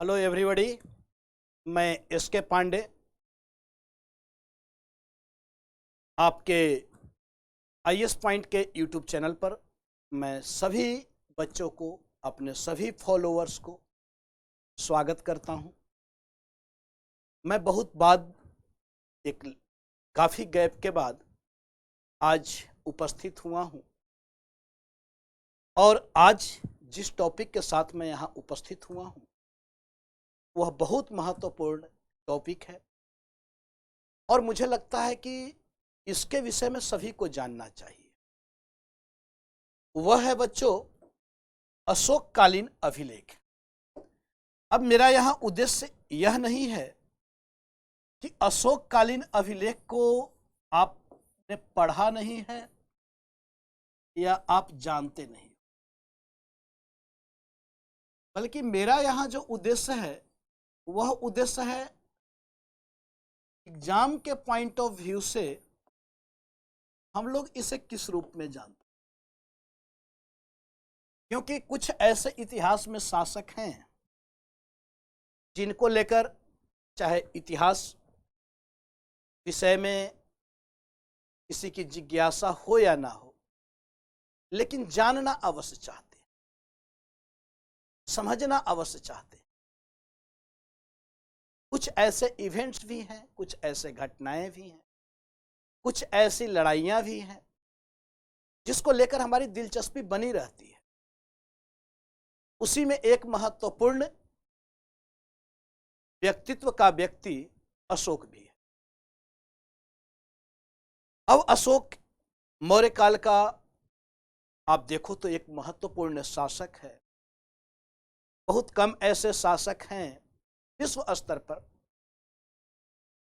Hello everybody. मैं S के पांडे आपके आईएएस पॉइंट के यूट्यूब चैनल पर मैं सभी बच्चों को, अपने सभी फॉलोअर्स को स्वागत करता हूं। मैं बहुत बाद एक काफ़ी गैप के बाद आज उपस्थित हुआ हूं और आज जिस टॉपिक के साथ मैं यहां उपस्थित हुआ हूं वह बहुत महत्वपूर्ण टॉपिक है और मुझे लगता है कि इसके विषय में सभी को जानना चाहिए। वह है बच्चों अशोककालीन अभिलेख। अब मेरा यहां उद्देश्य यह नहीं है कि अशोककालीन अभिलेख को आपने पढ़ा नहीं है या आप जानते नहीं, बल्कि मेरा यहां जो उद्देश्य है वह उद्देश्य है एग्जाम के पॉइंट ऑफ व्यू से हम लोग इसे किस रूप में जानते हैं। क्योंकि कुछ ऐसे इतिहास में शासक हैं जिनको लेकर चाहे इतिहास विषय में किसी की जिज्ञासा हो या ना हो, लेकिन जानना अवश्य चाहते हैं, समझना अवश्य चाहते हैं। कुछ ऐसे इवेंट्स भी हैं, कुछ ऐसे घटनाएं भी हैं, कुछ ऐसी लड़ाइयां भी हैं जिसको लेकर हमारी दिलचस्पी बनी रहती है। उसी में एक महत्वपूर्ण व्यक्तित्व का व्यक्ति अशोक भी है। अब अशोक मौर्य काल का आप देखो तो एक महत्वपूर्ण शासक है। बहुत कम ऐसे शासक हैं विश्व स्तर पर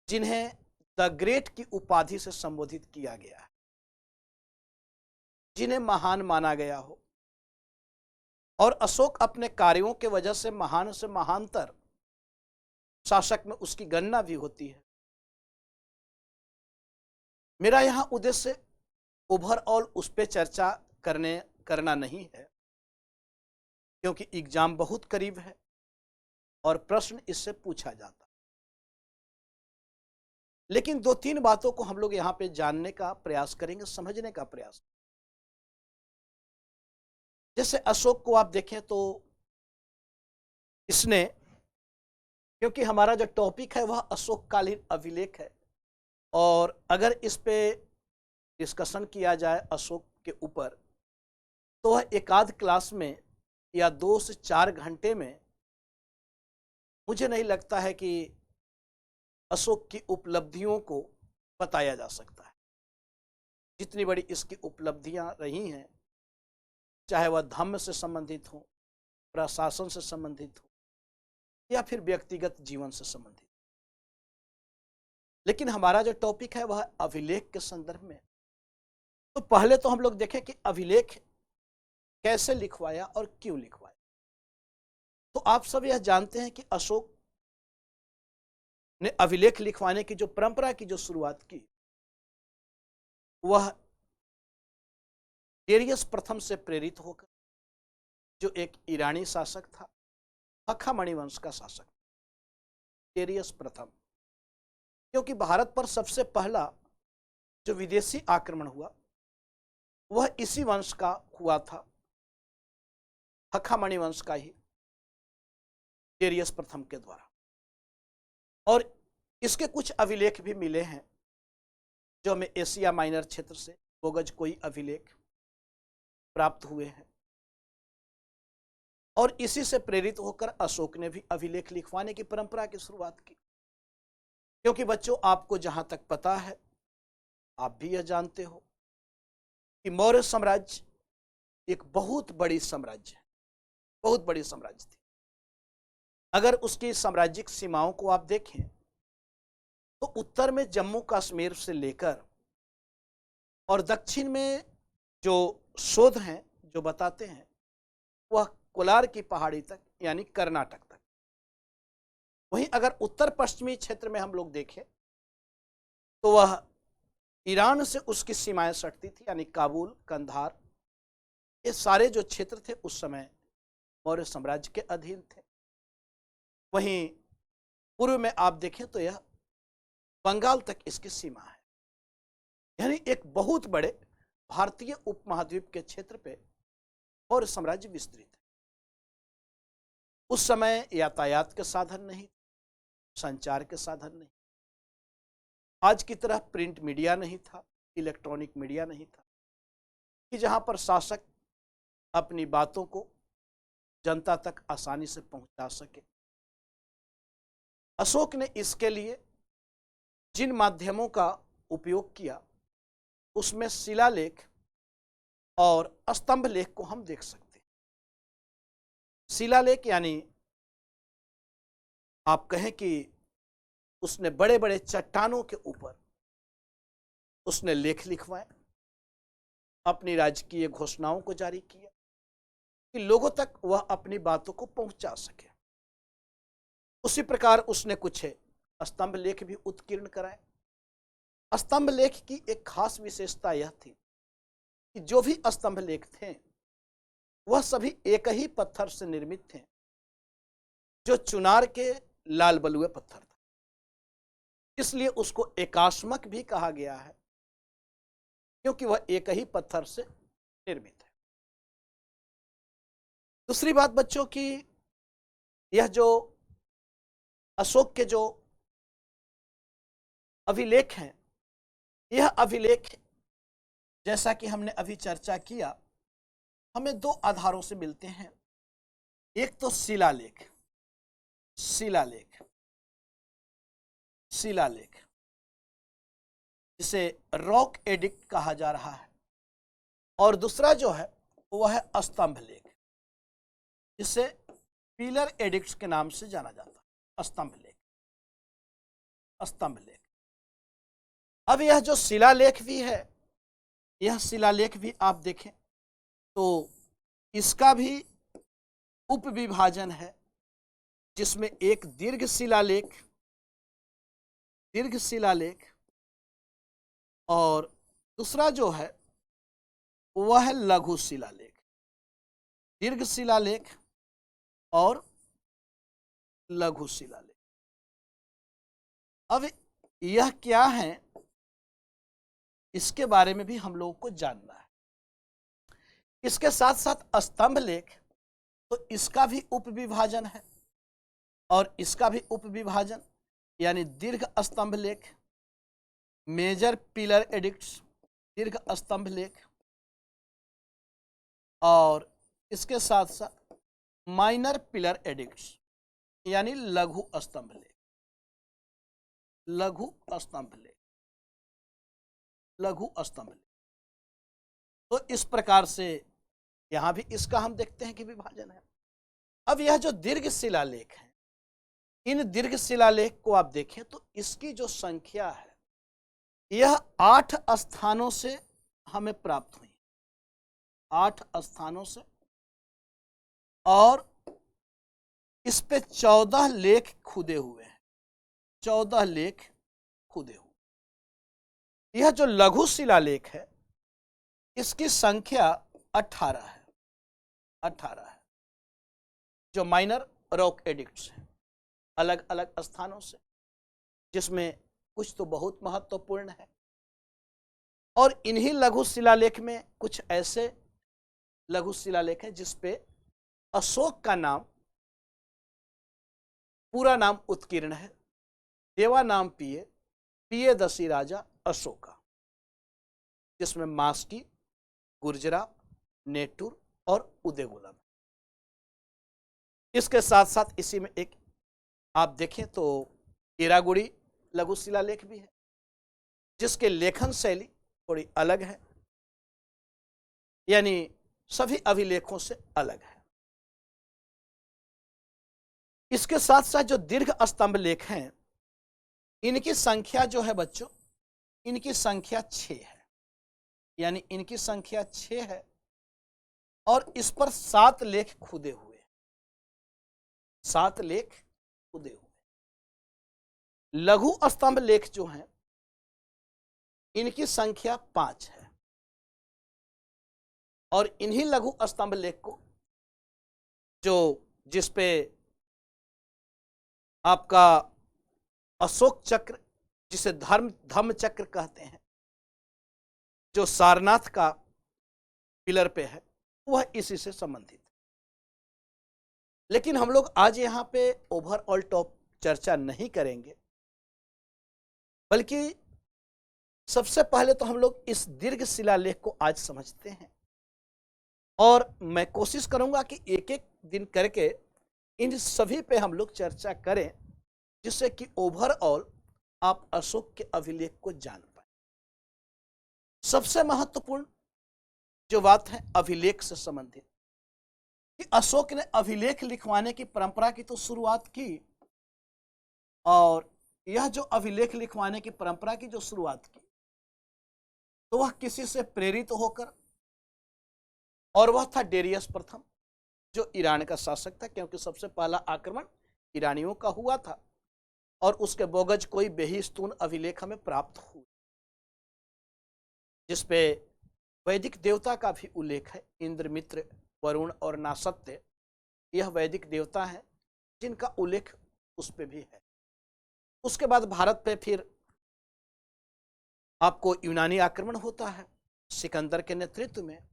जिन्हें द ग्रेट की उपाधि से संबोधित किया गया है, जिन्हें महान माना गया हो। और अशोक अपने कार्यों के वजह से महानतर शासक में उसकी गणना भी होती है। मेरा यहां उद्देश्य ओवरऑल उस पर चर्चा करना नहीं है, क्योंकि एग्जाम बहुत करीब है और प्रश्न इससे पूछा जाता है। लेकिन दो तीन बातों को हम लोग यहां पे जानने का प्रयास करेंगे, समझने का प्रयास। जैसे अशोक को आप देखें तो इसने, क्योंकि हमारा जो टॉपिक है वह अशोककालीन अभिलेख है, और अगर इस पे डिस्कशन किया जाए अशोक के ऊपर तो वह एक आध क्लास में या 2 से 4 घंटे में मुझे नहीं लगता है कि अशोक की उपलब्धियों को बताया जा सकता है। जितनी बड़ी इसकी उपलब्धियां रही हैं, चाहे वह धर्म से संबंधित हो, प्रशासन से संबंधित हो या फिर व्यक्तिगत जीवन से संबंधित। लेकिन हमारा जो टॉपिक है वह अभिलेख के संदर्भ में। तो पहले तो हम लोग देखें कि अभिलेख कैसे लिखवाया और क्यों लिखवाया। तो आप सब यह जानते हैं कि अशोक ने अभिलेख लिखवाने की जो परंपरा की जो शुरुआत की वह डेरियस प्रथम से प्रेरित होकर, जो एक ईरानी शासक था, हखामणि वंश का शासक डेरियस प्रथम। क्योंकि भारत पर सबसे पहला जो विदेशी आक्रमण हुआ वह इसी वंश का हुआ था, हखामणि वंश का ही, डेरियस प्रथम के द्वारा। और इसके कुछ अभिलेख भी मिले हैं जो हमें एशिया माइनर क्षेत्र से बोगज कोई अभिलेख प्राप्त हुए हैं। और इसी से प्रेरित होकर अशोक ने भी अभिलेख लिखवाने की परंपरा की शुरुआत की। क्योंकि बच्चों, आपको जहां तक पता है, आप भी यह जानते हो कि मौर्य साम्राज्य एक बहुत बड़ी साम्राज्य है, बहुत बड़ी साम्राज्य थी। अगर उसकी साम्राज्यिक सीमाओं को आप देखें तो उत्तर में जम्मू कश्मीर से लेकर और दक्षिण में जो शोध हैं जो बताते हैं वह कोलार की पहाड़ी तक, यानी कर्नाटक तक। वहीं अगर उत्तर पश्चिमी क्षेत्र में हम लोग देखें तो वह ईरान से उसकी सीमाएं सटती थी, यानी काबुल, कंधार, ये सारे जो क्षेत्र थे उस समय मौर्य साम्राज्य के अधीन थे। वहीं पूर्व में आप देखें तो यह बंगाल तक इसकी सीमा है। यानी एक बहुत बड़े भारतीय उपमहाद्वीप के क्षेत्र पे और साम्राज्य विस्तृत है। उस समय यातायात के साधन नहीं, संचार के साधन नहीं, आज की तरह प्रिंट मीडिया नहीं था, इलेक्ट्रॉनिक मीडिया नहीं था कि जहां पर शासक अपनी बातों को जनता तक आसानी से पहुंचा सके। अशोक ने इसके लिए जिन माध्यमों का उपयोग किया उसमें शिलालेख और स्तंभ लेख को हम देख सकते हैं। शिलालेख यानी आप कहें कि उसने बड़े बड़े चट्टानों के ऊपर उसने लेख लिखवाए, अपनी राजकीय घोषणाओं को जारी किया कि लोगों तक वह अपनी बातों को पहुंचा सके। उसी प्रकार उसने कुछ स्तंभ लेख भी उत्कीर्ण कराए। स्तंभ लेख की एक खास विशेषता यह थी कि जो भी स्तंभ लेख थे वह सभी एक ही पत्थर से निर्मित थे, जो चुनार के लाल बलुए पत्थर था। इसलिए उसको एकास्मक भी कहा गया है, क्योंकि वह एक ही पत्थर से निर्मित है। दूसरी बात बच्चों की, यह जो अशोक के जो अभिलेख हैं, यह अभिलेख जैसा कि हमने अभी चर्चा किया हमें दो आधारों से मिलते हैं। एक तो शिलालेख, शिलालेख शिलालेख जिसे रॉक एडिक्ट कहा जा रहा है, और दूसरा जो है वह है स्तंभ लेख, जिसे पिलर एडिक्ट्स के नाम से जाना जाता है। स्तंभ लेख, स्तंभ लेख। अब यह जो शिलालेख भी है, यह शिलालेख भी आप देखें तो इसका भी उपविभाजन है, जिसमें एक दीर्घ शिलालेख, दीर्घ शिलालेख, और दूसरा जो है वह है लघु शिलालेख। दीर्घ शिलालेख और लघु शिलालेख। अब यह क्या है, इसके बारे में भी हम लोगों को जानना है। इसके साथ साथ स्तंभ लेख, तो इसका भी उपविभाजन है, और इसका भी उपविभाजन यानी दीर्घ स्तंभ लेख, मेजर पिलर एडिक्ट्स, दीर्घ स्तंभ लेख, और इसके साथ साथ माइनर पिलर एडिक्ट्स यानी लघु स्तंभ लेख, लघु स्तंभ लेख, लघु स्तंभ लेख। तो इस प्रकार से यहां भी इसका हम देखते हैं कि विभाजन है। अब यह जो दीर्घ शिलालेख है, इन दीर्घ शिलालेख को आप देखें तो इसकी जो संख्या है यह 8 स्थानों से हमें प्राप्त हुई, 8 स्थानों से, और इस पे 14 लेख खुदे हुए हैं, 14 लेख खुदे हुए। यह जो लघु शिलालेख है इसकी संख्या 18 है, 18 है, जो माइनर रॉक एडिक्ट्स हैं, अलग अलग स्थानों से, जिसमें कुछ तो बहुत महत्वपूर्ण है। और इन्हीं लघु शिलालेख में कुछ ऐसे लघु शिलालेख हैं जिसपे अशोक का नाम, पूरा नाम उत्कीर्ण है, देवा नाम पिए, पिए दसी राजा अशोका, जिसमें मास्की, गुर्जरा, नेटुर और उदयगुलम। इसके साथ साथ इसी में एक आप देखें तो इरागुड़ी लघु शिलालेख भी है, जिसके लेखन शैली थोड़ी अलग है, यानी सभी अभिलेखों से अलग है। इसके साथ साथ जो दीर्घ स्तंभ लेख हैं, इनकी संख्या जो है बच्चों, इनकी संख्या 6 है, यानी इनकी संख्या 6 है, और इस पर 7 लेख खुदे हुए, 7 लेख खुदे हुए। लघु स्तंभ लेख जो हैं इनकी संख्या 5 है, और इन्हीं लघु स्तंभ लेख को जो जिसपे आपका अशोक चक्र, जिसे धम्म चक्र कहते हैं, जो सारनाथ का पिलर पे है, वह इसी से संबंधित है। लेकिन हम लोग आज यहाँ पे ओवरऑल टॉप चर्चा नहीं करेंगे, बल्कि सबसे पहले तो हम लोग इस दीर्घ शिलालेख को आज समझते हैं, और मैं कोशिश करूंगा कि एक एक दिन करके इन सभी पे हम लोग चर्चा करें, जिससे कि ओवरऑल आप अशोक के अभिलेख को जान पाए। सबसे महत्वपूर्ण जो बात है अभिलेख से संबंधित, कि अशोक ने अभिलेख लिखवाने की परंपरा की तो शुरुआत की, और यह जो अभिलेख लिखवाने की परंपरा की जो शुरुआत की, तो वह किसी से प्रेरित होकर, और वह था डेरियस प्रथम, जो ईरान का शासक था, क्योंकि सबसे पहला आक्रमण ईरानियों का हुआ था, और उसके बोगज कोई बेहिस्तून अभिलेख हमें प्राप्त हुआ, जिसपे वैदिक देवता का भी उल्लेख है। इंद्र, मित्र, वरुण और नासत्य, यह वैदिक देवता है जिनका उल्लेख उस पे भी है। उसके बाद भारत पे फिर आपको यूनानी आक्रमण होता है सिकंदर के नेतृत्व में।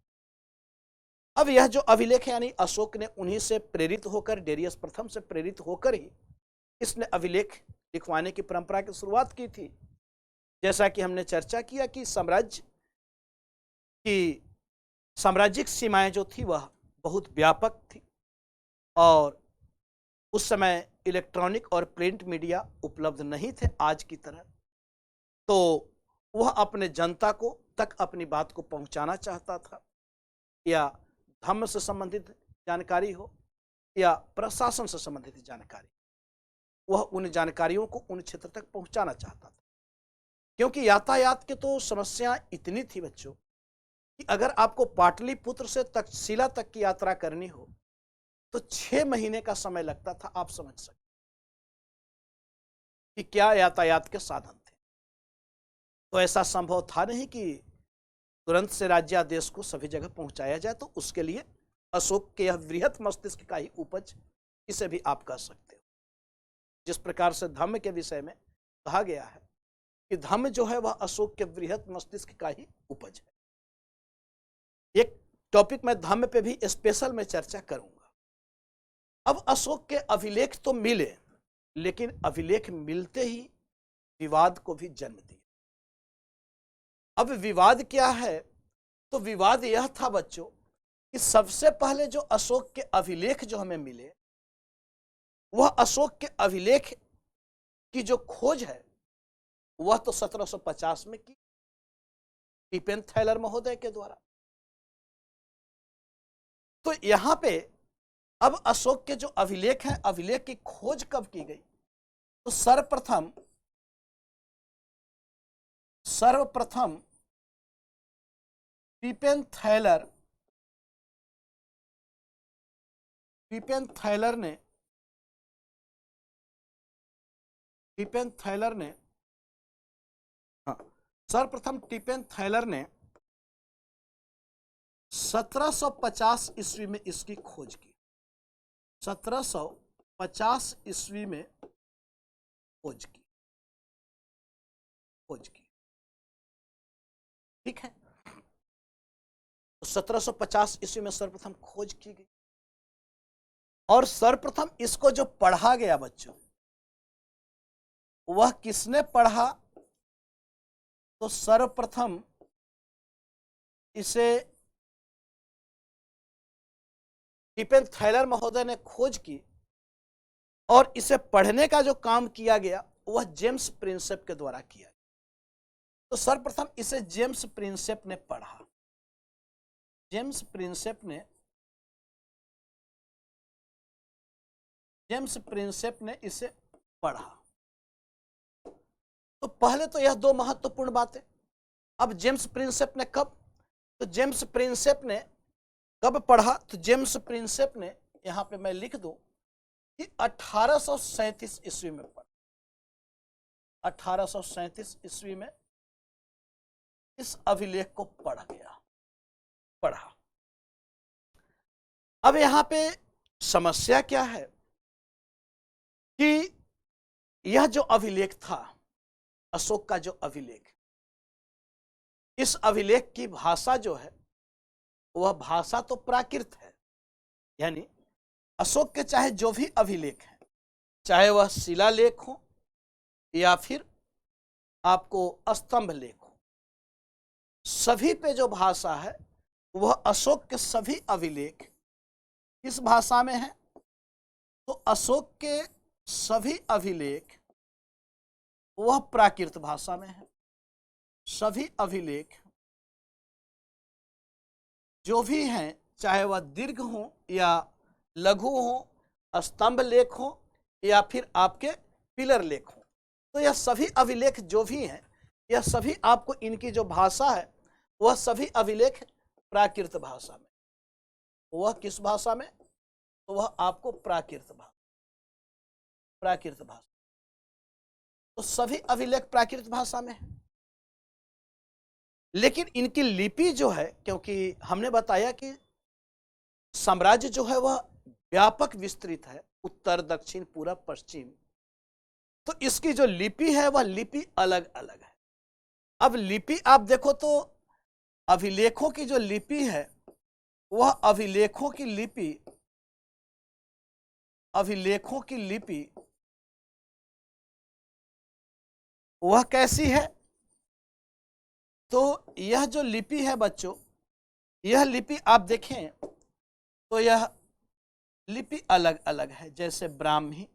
अब यह जो अभिलेख है, यानी अशोक ने उन्हीं से प्रेरित होकर, डेरियस प्रथम से प्रेरित होकर ही इसने अभिलेख लिखवाने की परंपरा की शुरुआत की थी। जैसा कि हमने चर्चा किया कि साम्राज्यिक सीमाएं जो थी वह बहुत व्यापक थी, और उस समय इलेक्ट्रॉनिक और प्रिंट मीडिया उपलब्ध नहीं थे आज की तरह, तो वह अपने जनता को तक अपनी बात को पहुंचाना चाहता था, या धर्म से संबंधित जानकारी हो या प्रशासन से संबंधित जानकारी, वह उन जानकारियों को उन क्षेत्र तक पहुंचाना चाहता था। क्योंकि यातायात की तो समस्या इतनी थी बच्चों, कि अगर आपको पाटलिपुत्र से तक्षशिला तक की यात्रा करनी हो तो 6 महीने का समय लगता था। आप समझ सकते कि क्या यातायात के साधन थे। तो ऐसा संभव था नहीं कि तुरंत से राज्यादेश को सभी जगह पहुंचाया जाए, तो उसके लिए अशोक के यह वृहत मस्तिष्क का ही उपज, इसे भी आप कह सकते हो। जिस प्रकार से धम्म के विषय में कहा गया है कि धम्म जो है वह अशोक के वृहत मस्तिष्क का ही उपज है। एक टॉपिक में धम्म पे भी स्पेशल में चर्चा करूंगा। अब अशोक के अभिलेख तो मिले, लेकिन अभिलेख मिलते ही विवाद को भी जन्म दिया। अब विवाद क्या है? तो विवाद यह था बच्चों कि सबसे पहले जो अशोक के अभिलेख जो हमें मिले, वह अशोक के अभिलेख की जो खोज है वह तो 1750 में की टिपेनथैलर महोदय के द्वारा। तो यहां पे अब अशोक के जो अभिलेख हैं, अभिलेख की खोज कब की गई? तो सर्वप्रथम टिपेनथैलर ने हाँ, सर्वप्रथम टिपेनथैलर ने 1750 ईस्वी में इसकी खोज की। 1750 ईस्वी में खोज की। ठीक है, तो 1750 ईस्वी में सर्वप्रथम खोज की गई, और सर्वप्रथम इसको जो पढ़ा गया बच्चों, वह किसने पढ़ा? तो सर्वप्रथम इसे टिपेनथैलर महोदय ने खोज की, और इसे पढ़ने का जो काम किया गया वह जेम्स प्रिंसेप के द्वारा किया। तो सर्वप्रथम इसे जेम्स प्रिंसेप ने पढ़ा। जेम्स प्रिंसेप ने इसे पढ़ा। तो पहले तो यह दो महत्वपूर्ण बातें। अब जेम्स प्रिंसेप ने कब? तो जेम्स प्रिंसेप ने कब पढ़ा? तो जेम्स प्रिंसेप ने, यहां पे मैं लिख दूं कि 1837 ईस्वी में पढ़ा। 1837 ईस्वी में इस अभिलेख को पढ़ा। अब यहां पे समस्या क्या है कि यह जो अभिलेख था, अशोक का जो अभिलेख, इस अभिलेख की भाषा जो है वह भाषा तो प्राकृत है। यानी अशोक के चाहे जो भी अभिलेख हैं, चाहे वह शिलालेख हो या फिर आपको स्तंभ लेख हो, सभी पे जो भाषा है वह अशोक के सभी अभिलेख किस भाषा में है? तो अशोक के सभी अभिलेख वह प्राकृत भाषा में है। सभी अभिलेख जो भी हैं, चाहे वह दीर्घ हो या लघु हो, स्तंभ लेख हो या फिर आपके पिलर लेख हो, तो यह सभी अभिलेख जो भी हैं, यह सभी आपको इनकी जो भाषा है वह सभी अभिलेख प्राकृत भाषा में। वह किस भाषा में? तो वह आपको प्राकृत भाषा, तो सभी अभिलेख प्राकृत भाषा में है। लेकिन इनकी लिपि जो है, क्योंकि हमने बताया कि साम्राज्य जो है वह व्यापक विस्तृत है, उत्तर दक्षिण पूरब पश्चिम, तो इसकी जो लिपि है वह लिपि अलग अलग है। अब लिपि आप देखो तो अभिलेखों की जो लिपि है वह अभिलेखों की लिपि वह कैसी है? तो यह जो लिपि है बच्चों, यह लिपि आप देखें तो यह लिपि अलग अलग है। जैसे ब्राह्मी,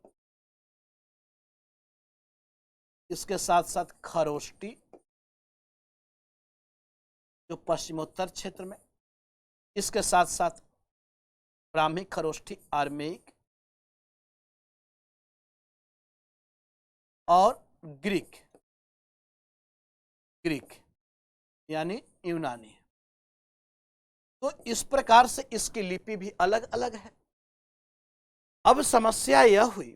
इसके साथ साथ खरोष्टी जो पश्चिमोत्तर क्षेत्र में, इसके साथ साथ ब्राह्मी, खरोष्टी, आर्मेइक और ग्रीक यानी यूनानी। तो इस प्रकार से इसकी लिपि भी अलग अलग है। अब समस्या यह हुई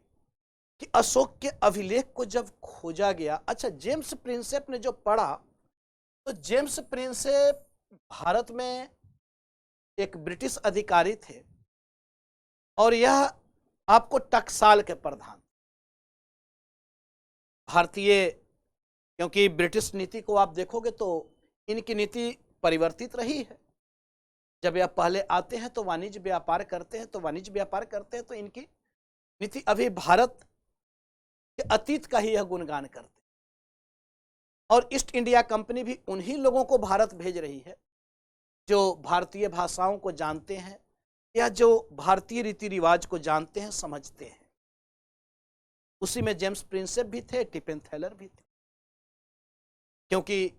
कि अशोक के अभिलेख को जब खोजा गया, अच्छा जेम्स प्रिंसेप ने जो पढ़ा, तो जेम्स प्रिंसेप भारत में एक ब्रिटिश अधिकारी थे और यह आपको टकसाल के प्रधान, भारतीय, क्योंकि ब्रिटिश नीति को आप देखोगे तो इनकी नीति परिवर्तित रही है। जब यह पहले आते हैं तो वाणिज्य व्यापार करते हैं, तो इनकी नीति अभी भारत के अतीत का ही यह गुणगान करते हैं। और ईस्ट इंडिया कंपनी भी उन्हीं लोगों को भारत भेज रही है जो भारतीय भाषाओं को जानते हैं या जो भारतीय रीति रिवाज को जानते हैं, समझते हैं। उसी में जेम्स प्रिंसेप भी थे, टिपेन थैलर भी थे, क्योंकि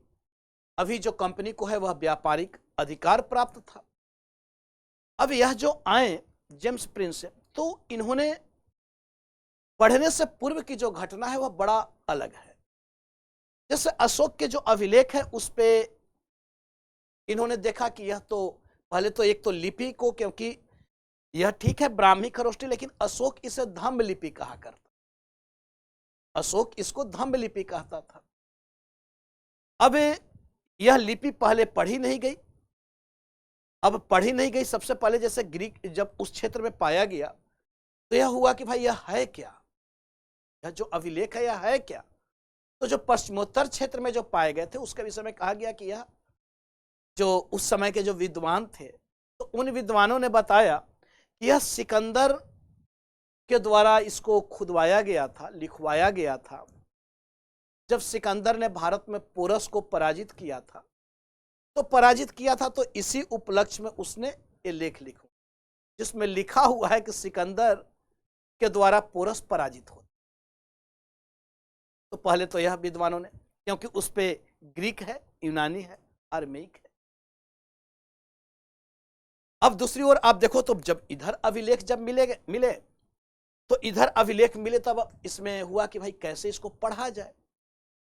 अभी जो कंपनी को है वह व्यापारिक अधिकार प्राप्त था। अब यह जो आए जेम्स प्रिंसेप, तो इन्होंने पढ़ने से पूर्व की जो घटना है वह बड़ा अलग है। जैसे अशोक के जो अभिलेख है उस पे इन्होंने देखा कि यह तो पहले तो एक तो लिपि को, क्योंकि यह ठीक है ब्राह्मी खरोष्टी, लेकिन अशोक इसे धम्म लिपि कहा करता, अशोक इसको धम्म लिपि कहता था। अब यह लिपि पहले पढ़ी नहीं गई। अब पढ़ी नहीं गई, सबसे पहले जैसे ग्रीक जब उस क्षेत्र में पाया गया तो यह हुआ कि भाई यह है क्या, यह जो अभिलेख है यह है क्या? तो जो पश्चिमोत्तर क्षेत्र में जो पाए गए थे उसके विषय में कहा गया कि यह जो उस समय के जो विद्वान थे, तो उन विद्वानों ने बताया कि यह सिकंदर के द्वारा इसको खुदवाया गया था, लिखवाया गया था। जब सिकंदर ने भारत में पोरस को पराजित किया था, तो इसी उपलक्ष्य में उसने ये लेख लिखा, जिसमें लिखा हुआ है कि सिकंदर के द्वारा पोरस पराजित हो। तो पहले तो यह विद्वानों ने, क्योंकि उस पे ग्रीक है, यूनानी है, आर्मेइक है। अब दूसरी ओर आप देखो तो जब इधर अभिलेख जब मिले तो इधर अभिलेख मिले, तब इसमें हुआ कि भाई कैसे इसको पढ़ा जाए।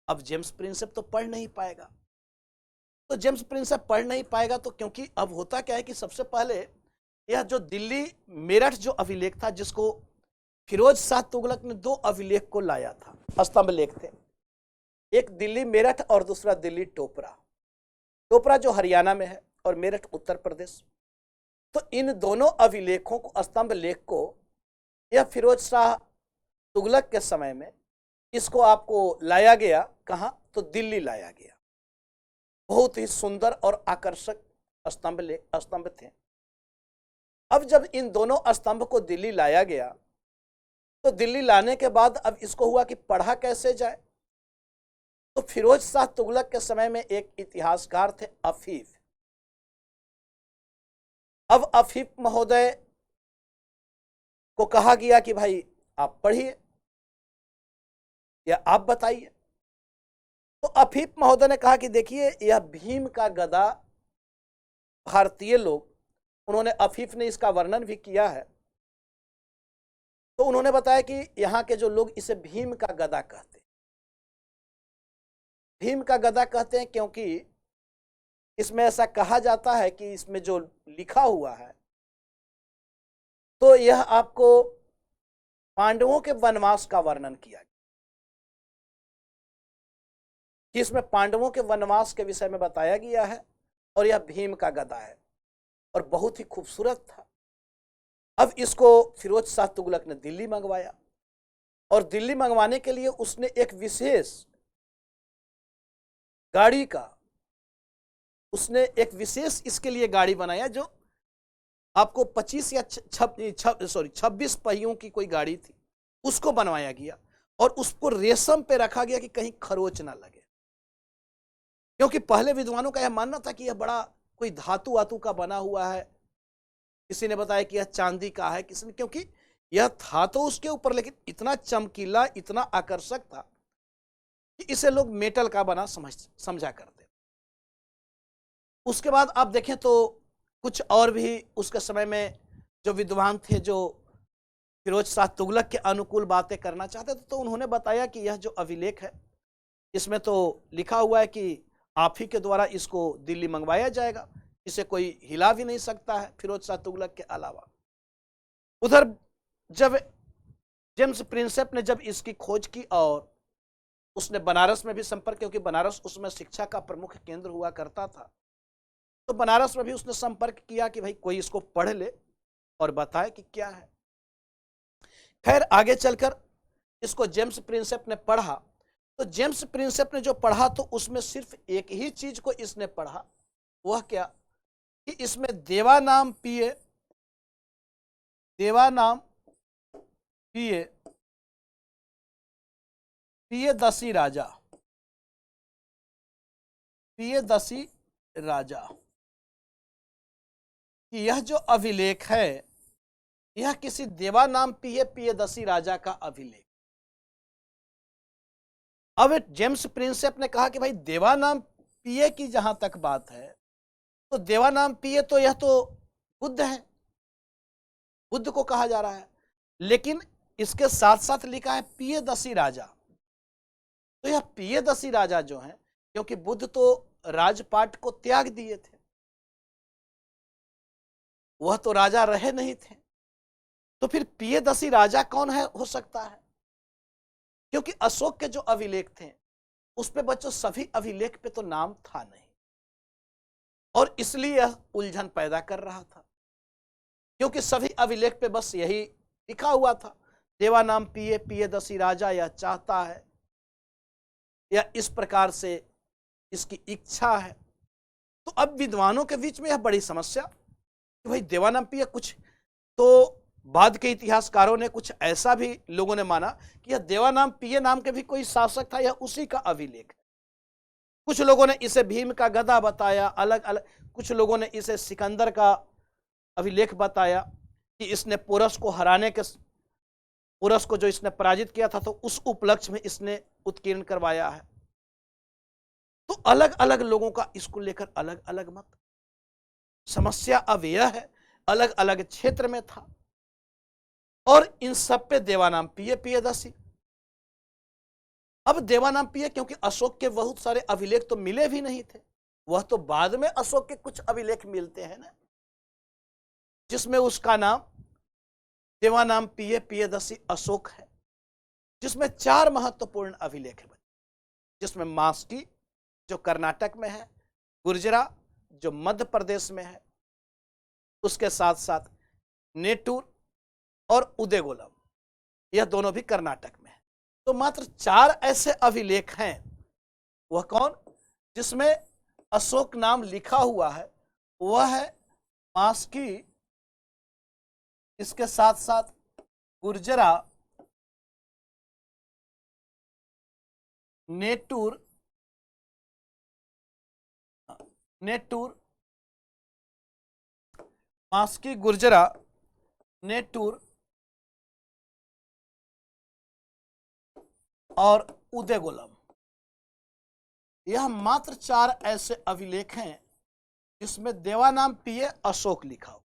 अब जेम्स प्रिंसेप तो पढ़ नहीं पाएगा, तो क्योंकि अब होता क्या है कि सबसे पहले यह जो दिल्ली मेरठ जो अभिलेख था, जिसको फिरोज शाह तुगलक ने 2 अभिलेख को लाया था, स्तंभ लेख थे, एक दिल्ली मेरठ और दूसरा दिल्ली टोपरा जो हरियाणा में है और मेरठ उत्तर प्रदेश। तो इन दोनों अभिलेखों को, स्तंभ लेख को, यह फिरोज शाह तुगलक के समय में इसको आपको लाया गया कहाँ, तो दिल्ली लाया गया। बहुत ही सुंदर और आकर्षक स्तंभ थे। अब जब इन दोनों स्तंभ को दिल्ली लाया गया तो दिल्ली लाने के बाद अब इसको हुआ कि पढ़ा कैसे जाए। तो फिरोज शाह तुगलक के समय में एक इतिहासकार थे अफीफ। अब अफीफ महोदय को कहा गया कि भाई आप पढ़िए या आप बताइए। तो अफीफ महोदय ने कहा कि देखिए, यह भीम का गदा, भारतीय लोग, उन्होंने, अफीफ ने इसका वर्णन भी किया है, तो उन्होंने बताया कि यहाँ के जो लोग इसे भीम का गदा कहते हैं। भीम का गदा कहते हैं क्योंकि इसमें ऐसा कहा जाता है कि इसमें जो लिखा हुआ है तो यह आपको पांडवों के वनवास का वर्णन किया गया, कि इसमें पांडवों के वनवास के विषय में बताया गया है और यह भीम का गदा है और बहुत ही खूबसूरत था। अब इसको फिरोज शाह तुगलक ने दिल्ली मंगवाया और दिल्ली मंगवाने के लिए उसने एक विशेष गाड़ी का, उसने एक विशेष इसके लिए गाड़ी बनाया जो आपको 25 या 26 पहियों की कोई गाड़ी थी, उसको बनवाया गया और उसको रेशम पे रखा गया कि कहीं खरोच ना लगे। क्योंकि पहले विद्वानों का यह मानना था कि यह बड़ा कोई धातु वातु का बना हुआ है, किसी ने बताया कि यह चांदी का है, किसी ने, क्योंकि यह था तो उसके ऊपर, लेकिन इतना चमकीला, इतना आकर्षक था कि इसे लोग मेटल का बना समझा करते। उसके बाद आप देखें तो कुछ और भी उसके समय में जो विद्वान थे जो फिरोज शाह तुगलक के अनुकूल बातें करना चाहते थे, तो उन्होंने बताया कि यह जो अभिलेख है इसमें तो लिखा हुआ है कि आप ही के द्वारा इसको दिल्ली मंगवाया जाएगा, इसे कोई हिला भी नहीं सकता है फिरोज शाह तुगलक के अलावा। उधर जब जेम्स प्रिंसेप ने जब इसकी खोज की और उसने बनारस में भी संपर्क, क्योंकि बनारस उसमें शिक्षा का प्रमुख केंद्र हुआ करता था, तो बनारस में भी उसने संपर्क किया कि भाई कोई इसको पढ़ ले और बताए कि क्या है। खैर आगे चलकर इसको जेम्स प्रिंसेप ने पढ़ा, तो जेम्स प्रिंसेप ने जो पढ़ा तो उसमें सिर्फ एक ही चीज को इसने पढ़ा, वह क्या, कि इसमें देवानाम पियदसी राजा, कि यह जो अभिलेख है यह किसी देवानाम पियदसी राजा का अभिलेख। अब जेम्स प्रिंसेप ने कहा कि भाई देवानाम पिय की जहां तक बात है तो देवानाम पिय तो यह तो बुद्ध है, बुद्ध को कहा जा रहा है, लेकिन इसके साथ साथ लिखा है पियदसी राजा। तो यह पियदसी राजा जो है, क्योंकि बुद्ध तो राजपाट को त्याग दिए थे, वह तो राजा रहे नहीं थे, तो फिर पियदसी राजा कौन है हो सकता है, क्योंकि अशोक के जो अभिलेख थे उस पे बच्चों सभी अभिलेख पे तो नाम था नहीं, और इसलिए यह उलझन पैदा कर रहा था, क्योंकि सभी अभिलेख पे बस यही लिखा हुआ था, देवानाम पियदसी राजा यह चाहता है या इस प्रकार से इसकी इच्छा है। तो अब विद्वानों के बीच में यह बड़ी समस्या कि भाई देवानाम पिय, कुछ तो बाद के इतिहासकारों ने कुछ ऐसा भी लोगों ने माना कि यह देवानाम पिय नाम के भी कोई शासक था, यह उसी का अभिलेख है। कुछ लोगों ने इसे भीम का गदा बताया, अलग अलग, कुछ लोगों ने इसे सिकंदर का अभिलेख बताया कि इसने पोरस को जो इसने पराजित किया था तो उस उपलक्ष्य में इसने उत्कीर्ण करवाया है। तो अलग अलग लोगों का इसको लेकर अलग अलग मत। समस्या अब यह है, अलग अलग क्षेत्र में था और इन सब पे देवानाम पियदसी। अब देवानाम पिय, क्योंकि अशोक के बहुत सारे अभिलेख तो मिले भी नहीं थे, वह तो बाद में अशोक के कुछ अभिलेख मिलते हैं ना, जिसमें उसका नाम देवानाम पियदसी अशोक है, जिसमें 4 महत्वपूर्ण अभिलेख है, जिसमें मास्की जो कर्नाटक में है, गुर्जरा जो मध्य प्रदेश में है, उसके साथ साथ नेटूर और उदयगोलम, यह दोनों भी कर्नाटक में है। तो मात्र 4 ऐसे अभिलेख हैं। वह कौन? जिसमें अशोक नाम लिखा हुआ है। वह है मास्की, इसके साथ साथ गुर्जरा, नेटूर, मास्की, गुर्जरा, नेटूर और उदयगुलम। यह मात्र 4 ऐसे अभिलेख हैं जिसमें देवानाम पीए अशोक लिखा हो।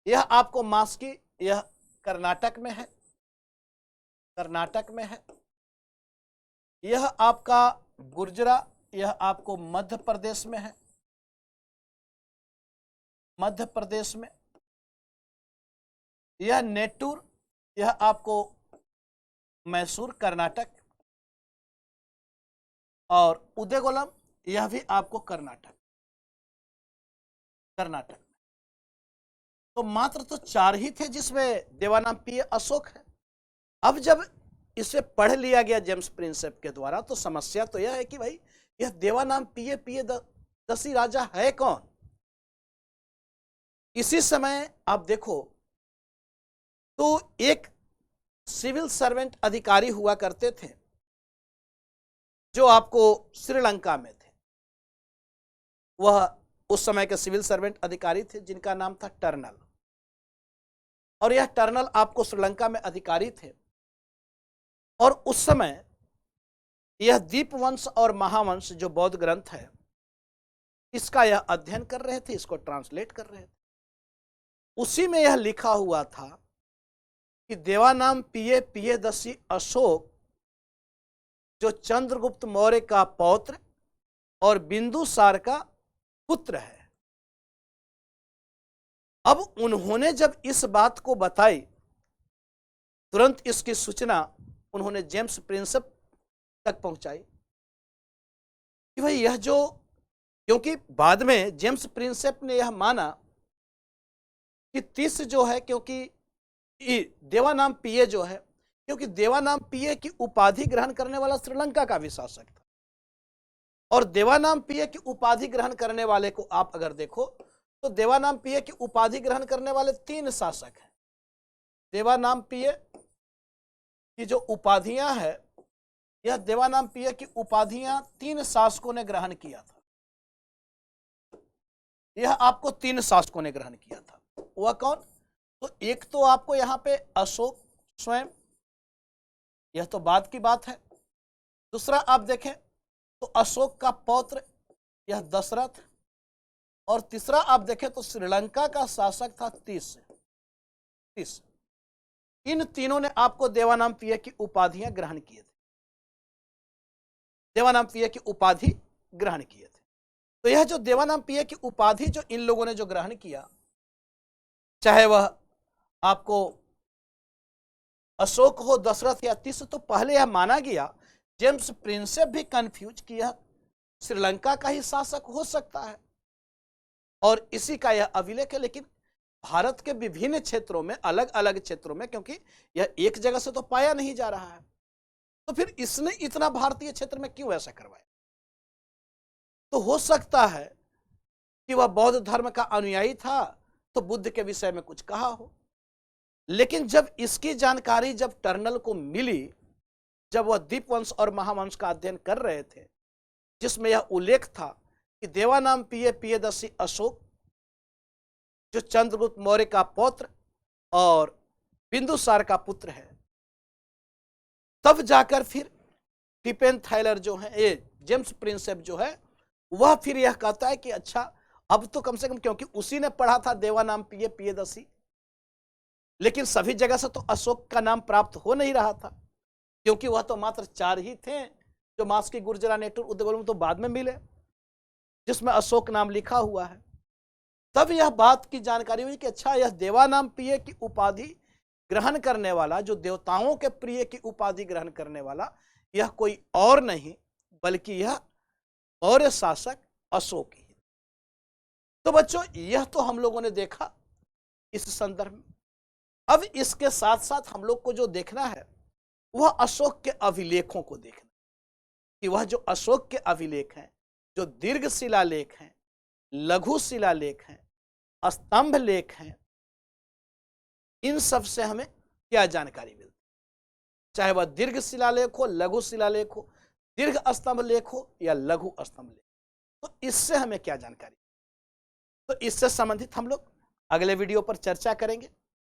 यह आपको मास्की, यह कर्नाटक में है, यह आपका गुर्जरा, यह आपको मध्य प्रदेश में है, यह नेटूर, यह आपको मैसूर, कर्नाटक, और उदयगुलम, यह भी आपको कर्नाटक। तो मात्र तो 4 ही थे जिसमें देवानाम पीए अशोक है। अब जब इसे पढ़ लिया गया जेम्स प्रिंसेप के द्वारा, तो समस्या तो यह है कि भाई यह देवानाम पीए दसी राजा है कौन? इसी समय आप देखो तो एक सिविल सर्वेंट अधिकारी हुआ करते थे जो आपको श्रीलंका में थे। वह उस समय के सिविल सर्वेंट अधिकारी थे जिनका नाम था टर्नल, और यह टर्नल आपको श्रीलंका में अधिकारी थे। और उस समय यह दीपवंश और महावंश जो बौद्ध ग्रंथ है, इसका यह अध्ययन कर रहे थे, इसको ट्रांसलेट कर रहे थे। उसी में यह लिखा हुआ था कि देवानाम पीए दसी अशोक जो चंद्रगुप्त मौर्य का पौत्र और बिंदुसार का पुत्र है। अब उन्होंने जब इस बात को बताई, तुरंत इसकी सूचना उन्होंने जेम्स प्रिंसेप तक पहुंचाई कि भाई यह जो, क्योंकि बाद में जेम्स प्रिंसेप ने यह माना कि 30 जो है, क्योंकि देवानाम पीए जो है, क्योंकि देवानाम पीए की उपाधि ग्रहण करने वाला श्रीलंका का भी शासक था, और देवानाम पीए की उपाधि ग्रहण करने वाले को आप अगर देखो तो देवानाम पीए की उपाधि ग्रहण करने वाले 3 शासक हैं। देवानाम पीए की जो उपाधियां है, यह देवानाम पीए की उपाधियां 3 शासकों ने ग्रहण किया था। यह आपको 3 शासकों ने ग्रहण किया था। वह कौन? तो एक तो आपको यहां पे अशोक स्वयं, यह तो बाद की बात है। दूसरा आप देखें तो अशोक का पौत्र यह दशरथ, और तीसरा आप देखें तो श्रीलंका का शासक था 30। इन तीनों ने आपको देवानाम पीए की उपाधियां ग्रहण किए थे, देवानाम पीए की उपाधि ग्रहण किए थे। तो यह जो देवानाम पीए की उपाधि जो इन लोगों ने जो ग्रहण किया, चाहे वह आपको अशोक हो, दशरथ या 30, तो पहले यह माना गया, जेम्स प्रिंसेप भी कंफ्यूज किया, श्रीलंका का ही शासक हो सकता है, और इसी का यह अभिलेख है। लेकिन भारत के विभिन्न क्षेत्रों में, अलग अलग क्षेत्रों में, क्योंकि यह एक जगह से तो पाया नहीं जा रहा है, तो फिर इसने इतना भारतीय क्षेत्र में क्यों ऐसा करवाया? तो हो सकता है कि वह बौद्ध धर्म का अनुयायी था, तो बुद्ध के विषय में कुछ कहा हो। लेकिन जब इसकी जानकारी जब टर्नल को मिली, जब वह दीपवंश और महावंश का अध्ययन कर रहे थे, जिसमें यह उल्लेख था कि देवानाम पीए दसी अशोक जो चंद्रगुप्त मौर्य का पौत्र और बिंदुसार का पुत्र है, तब जाकर फिर टिपेन थाइलर जो है, ये जेम्स प्रिंसेप जो है, वह फिर यह कहता है कि अच्छा, अब तो कम से कम, क्योंकि उसी ने पढ़ा था देवानाम पीए दसी, लेकिन सभी जगह से तो अशोक का नाम प्राप्त हो नहीं रहा था, क्योंकि वह तो मात्र 4 ही थे जो मास्की, गुर्जरा, नेटूर, उदयगुलम तो बाद में मिले, जिसमें अशोक नाम लिखा हुआ है। तब यह बात की जानकारी हुई कि अच्छा, यह देवानाम पीए की उपाधि ग्रहण करने वाला, जो देवताओं के प्रिय की उपाधि ग्रहण करने वाला, यह कोई और नहीं बल्कि यह मौर्य शासक अशोक ही। तो बच्चों, यह तो हम लोगों ने देखा इस संदर्भ में। अब इसके साथ साथ हम लोग को जो देखना है वह अशोक के अभिलेखों को देखना कि वह जो अशोक के अभिलेख हैं, जो दीर्घ शिलालेख हैं, लघु शिलालेख हैं, स्तंभ लेख हैं, इन सब से हमें क्या जानकारी मिलती है, चाहे वह दीर्घ शिलालेख हो, लघु शिलालेख हो, दीर्घ स्तंभ लेख हो या लघु स्तंभ लेख, तो इससे हमें क्या जानकारी। तो इससे संबंधित हम लोग अगले वीडियो पर चर्चा करेंगे।